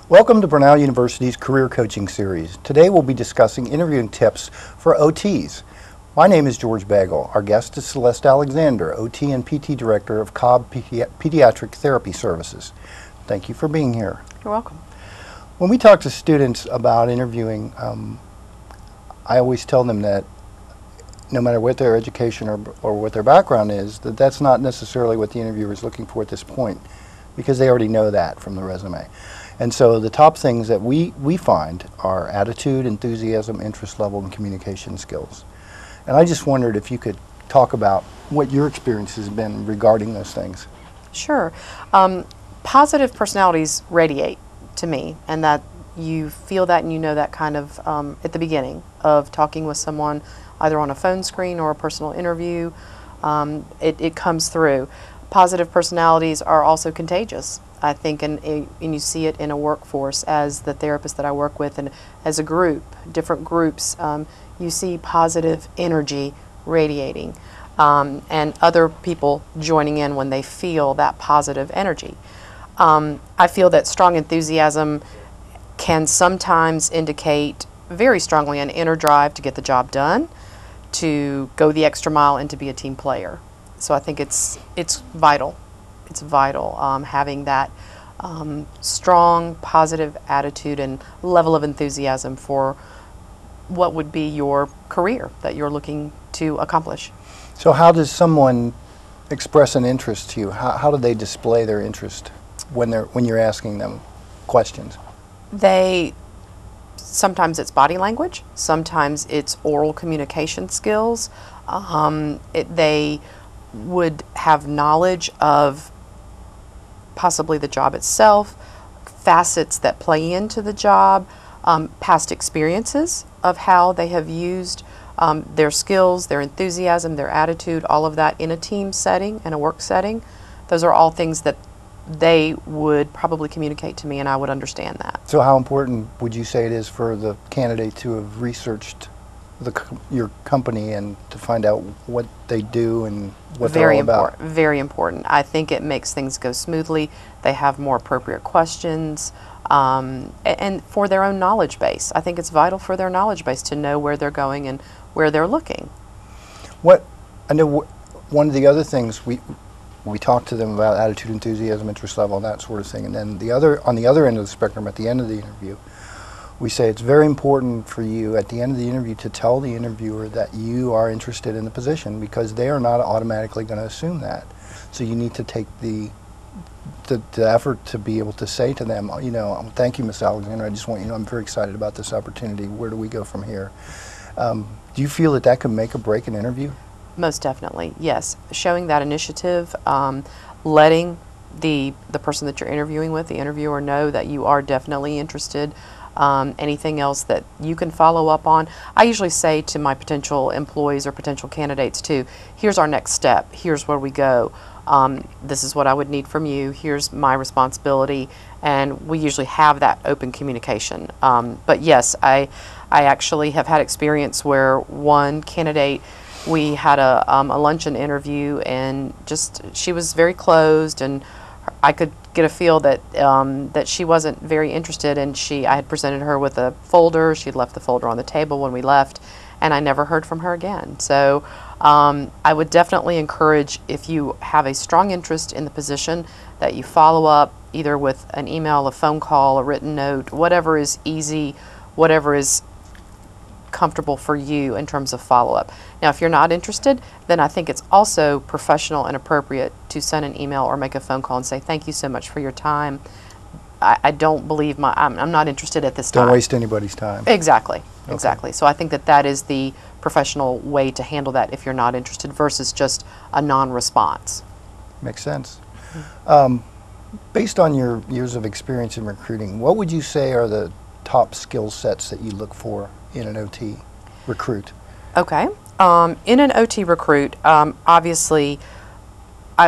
Welcome to Brunel University's Career Coaching Series. Today we'll be discussing interviewing tips for OTs. My name is George Bagel. Our guest is Celeste Alexander, OT and PT Director of Cobb Pediatric Therapy Services. Thank you for being here. You're welcome. When we talk to students about interviewing, I always tell them that no matter what their education or what their background is, that's not necessarily what the interviewer is looking for at this point, because they already know that from the resume. And so the top things that we find are attitude, enthusiasm, interest level, and communication skills. And I just wondered if you could talk about what your experience has been regarding those things. Sure. Positive personalities radiate to me, and that you feel that and you know that kind of at the beginning of talking with someone, either on a phone screen or a personal interview. It comes through. Positive personalities are also contagious, I think, and you see it in a workforce as the therapist that I work with, and as a group, different groups, you see positive energy radiating, and other people joining in when they feel that positive energy. I feel that strong enthusiasm can sometimes indicate very strongly an inner drive to get the job done, to go the extra mile, and to be a team player. So I think it's vital. It's vital having that strong, positive attitude and level of enthusiasm for what would be your career that you're looking to accomplish. So how does someone express an interest to you? How do they display their interest when you're asking them questions? Sometimes it's body language, sometimes it's oral communication skills. They would have knowledge of possibly the job itself, facets that play into the job, past experiences of how they have used their skills, their enthusiasm, their attitude, all of that in a team setting and a work setting. Those are all things that they would probably communicate to me, and I would understand that. So how important would you say it is for the candidate to have researched your company and to find out what they do and what they're all about? Very important. I think it makes things go smoothly. They have more appropriate questions, and for their own knowledge base. I think it's vital for their knowledge base to know where they're going and where they're looking. I know one of the other things we talk to them about attitude, enthusiasm, interest level, and that sort of thing. And then on the other end of the spectrum, at the end of the interview, we say it's very important for you at the end of the interview to tell the interviewer that you are interested in the position, because they are not automatically going to assume that. So you need to take the effort to be able to say to them, you know, thank you, Ms. Alexander, I just want you to know I'm very excited about this opportunity. Where do we go from here? Do you feel that could make or break an interview? Most definitely, yes. Showing that initiative, letting the person that you're interviewing with, the interviewer, know that you are definitely interested. Anything else that you can follow up on. I usually say to my potential employees or potential candidates too, here's our next step, here's where we go, this is what I would need from you, here's my responsibility, and we usually have that open communication. But yes, I actually have had experience where one candidate, we had a luncheon interview, and she was very closed, and I could get a feel that that she wasn't very interested, and I had presented her with a folder. She'd left the folder on the table when we left, and I never heard from her again. So I would definitely encourage, if you have a strong interest in the position, that you follow up either with an email, a phone call, a written note, whatever is easy, whatever is comfortable for you in terms of follow-up. Now, if you're not interested, then I think it's also professional and appropriate to send an email or make a phone call and say, thank you so much for your time. I don't believe I'm not interested at this time. Don't waste anybody's time. Exactly, Okay. exactly. So I think that is the professional way to handle that if you're not interested versus just a non-response. Makes sense. Based on your years of experience in recruiting, what would you say are the top skill sets that you look for in an OT recruit? Okay. In an OT recruit, obviously,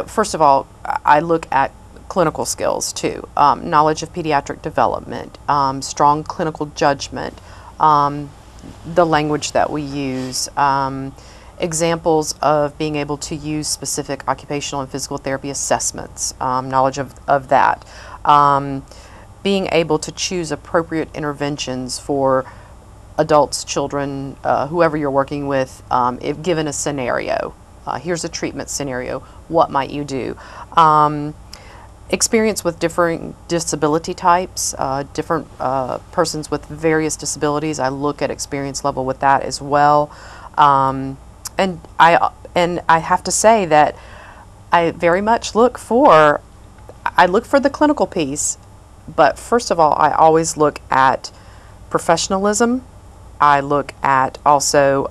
first of all, I look at clinical skills too. Knowledge of pediatric development, strong clinical judgment, the language that we use, examples of being able to use specific occupational and physical therapy assessments, knowledge of that. being able to choose appropriate interventions for adults, children, whoever you're working with, if given a scenario. Here's a treatment scenario. What might you do? Experience with different disability types, different persons with various disabilities. I look at experience level with that as well. And I have to say that I very much look for the clinical piece, but first of all, I always look at professionalism. I look at also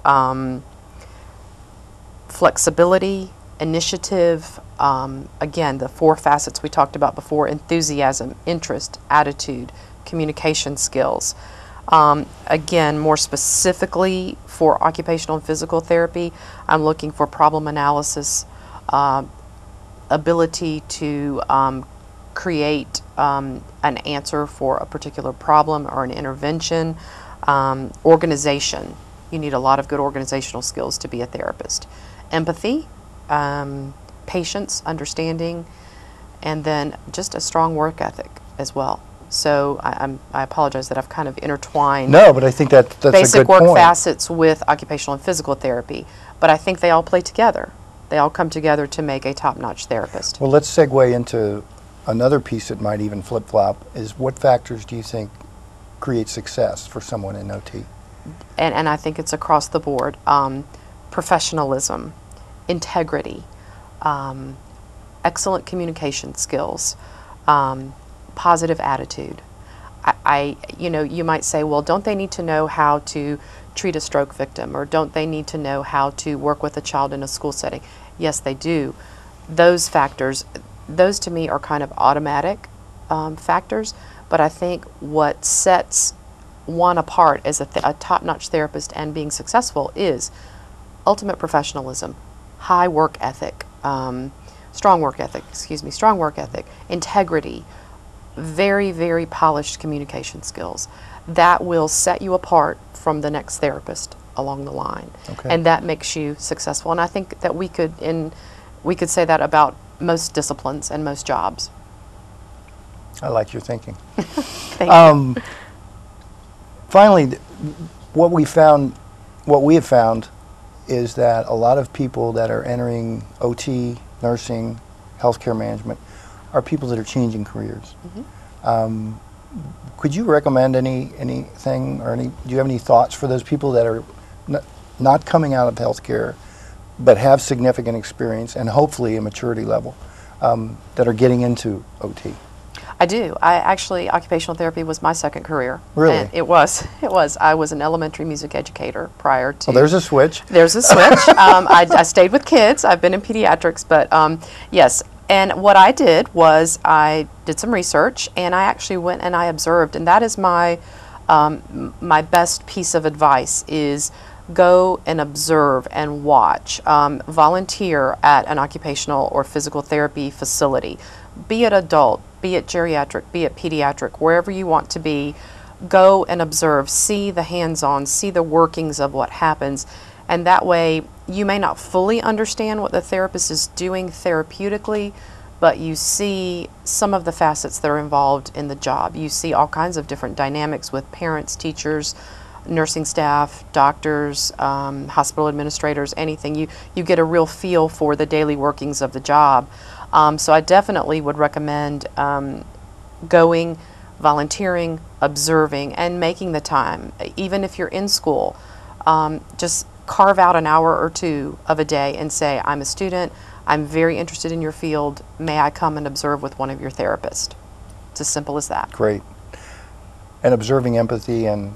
flexibility, initiative, again, the 4 facets we talked about before: enthusiasm, interest, attitude, communication skills. Again, more specifically for occupational and physical therapy, I'm looking for problem analysis, ability to create an answer for a particular problem or an intervention, organization. You need a lot of good organizational skills to be a therapist. Empathy, patience, understanding, and then just a strong work ethic as well. So I apologize that I've kind of intertwined. No, but I think that's a basic good work point. facets with occupational and physical therapy, but I think they all play together. They all come together to make a top-notch therapist. Well, let's segue into another piece that might even flip-flop. Is what factors do you think create success for someone in OT? And I think it's across the board. Professionalism, integrity, excellent communication skills, positive attitude. You might say, well, don't they need to know how to treat a stroke victim, or don't they need to know how to work with a child in a school setting? Yes, they do. Those factors, those to me are kind of automatic factors, but I think what sets one apart as a top-notch therapist and being successful is ultimate professionalism, high work ethic, strong work ethic, integrity, very, very polished communication skills. That will set you apart from the next therapist along the line. Okay. And that makes you successful. And I think that we could say that about most disciplines and most jobs. I like your thinking. Thank you. Finally, what we have found is that a lot of people that are entering OT, nursing, healthcare management are people that are changing careers. Mm-hmm. Could you recommend anything, or do you have any thoughts for those people that are not coming out of healthcare but have significant experience and hopefully a maturity level that are getting into OT? I do. Occupational therapy was my second career. Really? And it was. I was an elementary music educator prior to. Well, there's a switch. There's a switch. I stayed with kids. I've been in pediatrics, but yes. And what I did was I did some research, and I actually went and I observed, and that is my my best piece of advice is go and observe and watch. Volunteer at an occupational or physical therapy facility, be it adult, be it geriatric, be it pediatric, wherever you want to be. Go and observe, see the hands-on, see the workings of what happens, and that way you may not fully understand what the therapist is doing therapeutically, but you see some of the facets that are involved in the job. You see all kinds of different dynamics with parents, teachers, nursing staff, doctors, hospital administrators, anything. You get a real feel for the daily workings of the job. So I definitely would recommend going, volunteering, observing, and making the time. Even if you're in school, just carve out an hour or two of a day and say, I'm a student, I'm very interested in your field, may I come and observe with one of your therapists? It's as simple as that. Great. And observing empathy and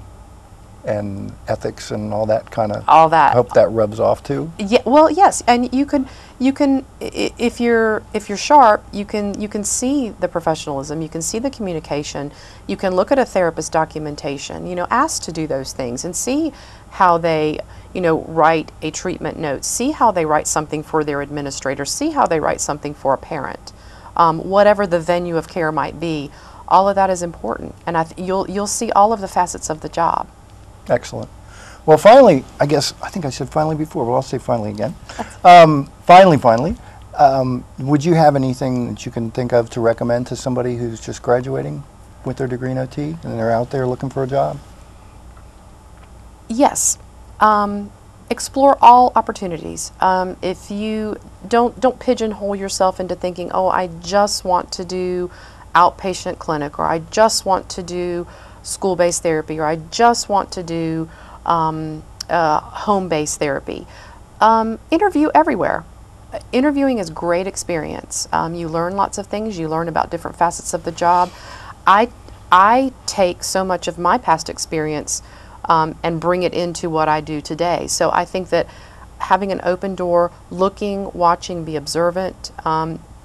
ethics and all that kind of. All that. I hope that rubs off too. Yeah. Well, yes, and you can if you're sharp, you can see the professionalism, you can see the communication, you can look at a therapist documentation. Ask to do those things and see how they write a treatment note, see how they write something for their administrator, see how they write something for a parent. Whatever the venue of care might be, all of that is important, and you'll see all of the facets of the job. Excellent. Well, finally, I think I said finally before, but I'll say finally again. Finally, would you have anything that you can think of to recommend to somebody who's just graduating? with their degree in OT and they're out there looking for a job? Yes. Explore all opportunities. If you don't pigeonhole yourself into thinking, oh, I just want to do outpatient clinic, or I just want to do school-based therapy, or I just want to do home-based therapy. Interview everywhere. Interviewing is great experience. You learn lots of things. You learn about different facets of the job. I take so much of my past experience and bring it into what I do today. So I think that having an open door, looking, watching, be observant,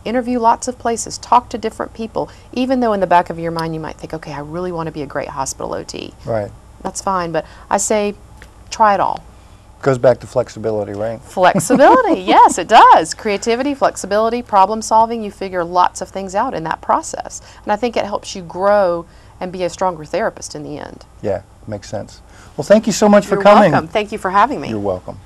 interview lots of places, talk to different people, even though in the back of your mind you might think, okay, I really want to be a great hospital OT. Right. That's fine, but I say try it all. Goes back to flexibility, right? Flexibility, yes, it does. Creativity, flexibility, problem solving, you figure lots of things out in that process. And I think it helps you grow and be a stronger therapist in the end. Yeah, makes sense. Well, thank you so much for You're coming. welcome. Thank you for having me. You're welcome.